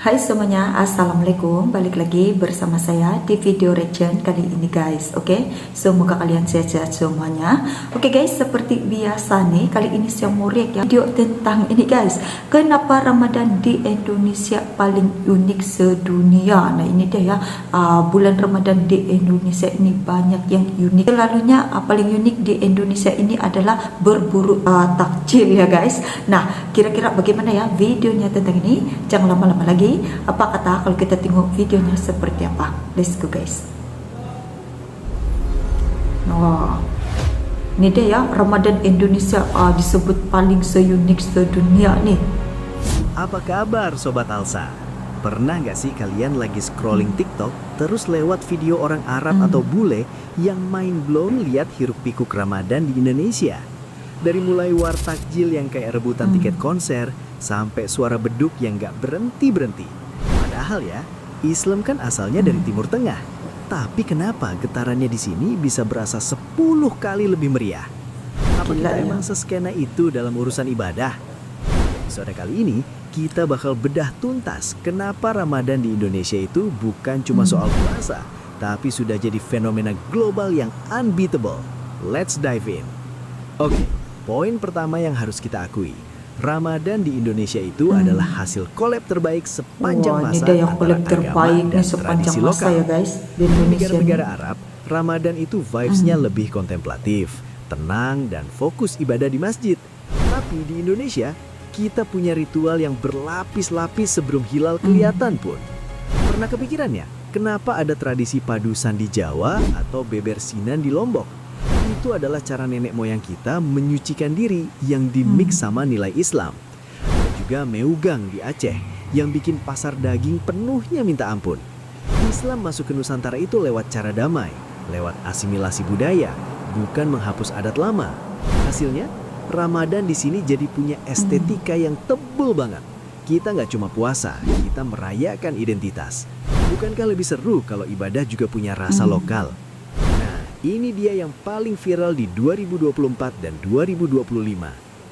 Hai semuanya, Assalamualaikum. Balik lagi bersama saya di video reaction kali ini guys. Oke, semoga kalian sehat-sehat semuanya. Oke guys, seperti biasa nih, kali ini saya mau react ya video tentang ini guys. Kenapa Ramadan di Indonesia paling unik sedunia? Nah ini dia ya, bulan Ramadan di Indonesia ini banyak yang unik. Selalunya paling unik di Indonesia ini adalah berburu takjil ya guys. Nah kira-kira bagaimana ya videonya tentang ini? Jangan lama-lama lagi. Apa kata kalau kita tengok videonya seperti apa? Let's go guys. Wah, ini dia ya, Ramadan Indonesia disebut paling seunik sedunia nih. Apa kabar Sobat Alsa? Pernah nggak sih kalian lagi scrolling TikTok terus lewat video orang Arab atau bule yang mind blown lihat hiruk pikuk Ramadan di Indonesia? Dari mulai war takjil yang kayak rebutan tiket konser sampai suara beduk yang nggak berhenti-berhenti. Padahal ya, Islam kan asalnya dari Timur Tengah. Tapi kenapa getarannya di sini bisa berasa 10 kali lebih meriah? Apa kita emang seskena itu dalam urusan ibadah? Episode kali ini kita bakal bedah tuntas kenapa Ramadan di Indonesia itu bukan cuma soal puasa, tapi sudah jadi fenomena global yang unbeatable. Let's dive in. Oke, poin pertama yang harus kita akui, Ramadan di Indonesia itu adalah hasil collab terbaik sepanjang masa antara agama dan tradisi lokal. Ya guys, di negara-negara Arab, Ramadan itu vibes-nya lebih kontemplatif, tenang, dan fokus ibadah di masjid. Tapi di Indonesia, kita punya ritual yang berlapis-lapis sebelum hilal kelihatan pun. Pernah kepikiran ya, kenapa ada tradisi padusan di Jawa atau bebersinan di Lombok? Itu adalah cara nenek moyang kita menyucikan diri yang dimix sama nilai Islam. Dan juga meugang di Aceh yang bikin pasar daging penuhnya minta ampun. Islam masuk ke Nusantara itu lewat cara damai, lewat asimilasi budaya, bukan menghapus adat lama. Hasilnya, Ramadan di sini jadi punya estetika yang tebel banget. Kita nggak cuma puasa, kita merayakan identitas. Bukankah lebih seru kalau ibadah juga punya rasa lokal? Ini dia yang paling viral di 2024 dan 2025,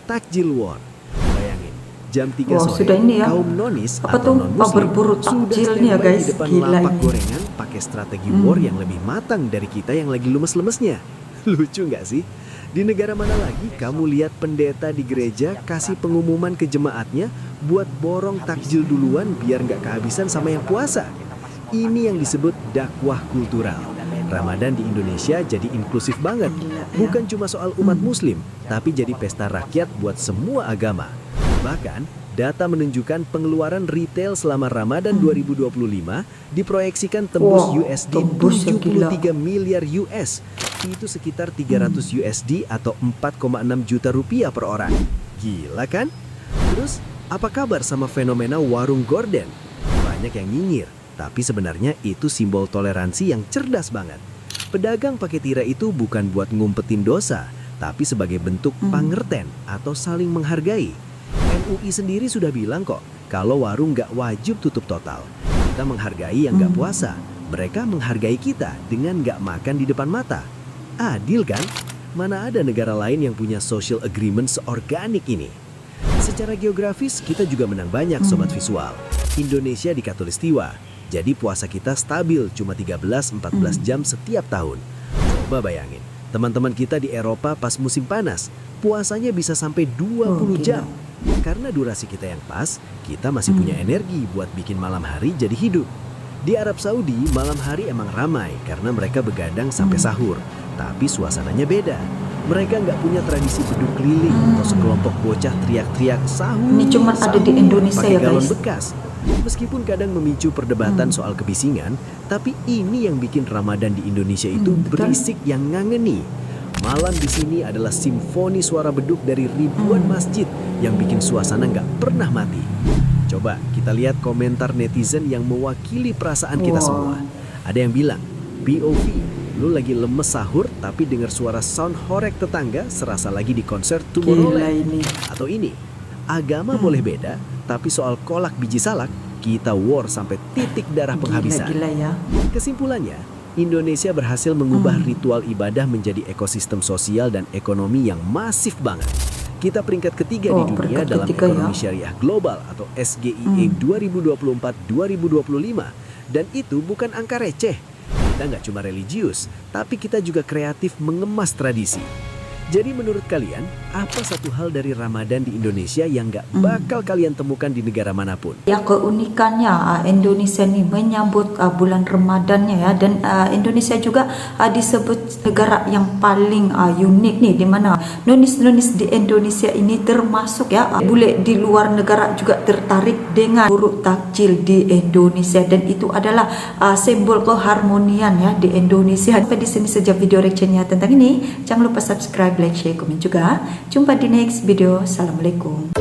Takjil War. Bayangin, jam 3 sore, sudah ini ya, kaum nonis apa atau non-muslim berburu sudah takjil nih ya standby guys, di depan gila lapak ini. gorengan pakai strategi war yang lebih matang dari kita yang lagi lemes-lemesnya. Lucu nggak sih? Di negara mana lagi kamu lihat pendeta di gereja kasih pengumuman ke jemaatnya buat borong takjil duluan biar nggak kehabisan sama yang puasa? Ini yang disebut dakwah kultural. Ramadan di Indonesia jadi inklusif banget. Bukan cuma soal umat muslim, tapi jadi pesta rakyat buat semua agama. Bahkan, data menunjukkan pengeluaran retail selama Ramadan 2025 diproyeksikan tembus USD 73 miliar US. Itu sekitar 300 USD atau 4,6 juta rupiah per orang. Gila kan? Terus, apa kabar sama fenomena warung gorden? Banyak yang nyinyir. Tapi sebenarnya itu simbol toleransi yang cerdas banget. Pedagang pakai tirai itu bukan buat ngumpetin dosa, tapi sebagai bentuk pangerten atau saling menghargai. MUI sendiri sudah bilang kok, kalau warung nggak wajib tutup total. Kita menghargai yang nggak puasa, mereka menghargai kita dengan nggak makan di depan mata. Adil kan? Mana ada negara lain yang punya social agreement seorganik ini? Secara geografis, kita juga menang banyak sobat visual. Indonesia di Khatulistiwa. Jadi puasa kita stabil cuma 13-14 jam setiap tahun. Coba bayangin, teman-teman kita di Eropa pas musim panas, puasanya bisa sampai 20 jam. Karena durasi kita yang pas, kita masih punya energi buat bikin malam hari jadi hidup. Di Arab Saudi, malam hari emang ramai karena mereka begadang sampai sahur. Tapi suasananya beda. Mereka nggak punya tradisi beduk keliling atau sekelompok bocah teriak-teriak sahur. Ini cuma ada di Indonesia pakai ya galon guys. bekas. Meskipun kadang memicu perdebatan soal kebisingan, tapi ini yang bikin Ramadan di Indonesia itu berisik yang ngangeni. Malam di sini adalah simfoni suara beduk dari ribuan masjid yang bikin suasana nggak pernah mati. Coba kita lihat komentar netizen yang mewakili perasaan kita semua. Ada yang bilang, POV, lu lagi lemes sahur tapi dengar suara sound horeg tetangga serasa lagi di konser Tomorrowland. Atau ini, agama boleh beda, tapi soal kolak biji salak, kita war sampai titik darah penghabisan. Gila ya. Kesimpulannya, Indonesia berhasil mengubah ritual ibadah menjadi ekosistem sosial dan ekonomi yang masif banget. Kita peringkat ketiga Oh, di dunia peringkat dalam ketiga ya. ekonomi syariah global atau SGIE 2024-2025. Dan itu bukan angka receh. Kita nggak cuma religius, tapi kita juga kreatif mengemas tradisi. Jadi menurut kalian, apa satu hal dari Ramadan di Indonesia yang nggak bakal kalian temukan di negara manapun? Ya, keunikannya Indonesia ini menyambut bulan Ramadannya ya, dan Indonesia juga disebut negara yang paling unik nih, di mana nonis-nonis di Indonesia ini termasuk ya bule di luar negara juga tertarik dengan buruk takjil di Indonesia, dan itu adalah simbol keharmonian ya di Indonesia. Sampai di sini saja video reactionnya tentang ini. Jangan lupa subscribe, like, share, komen juga. Jumpa di next video. Assalamualaikum.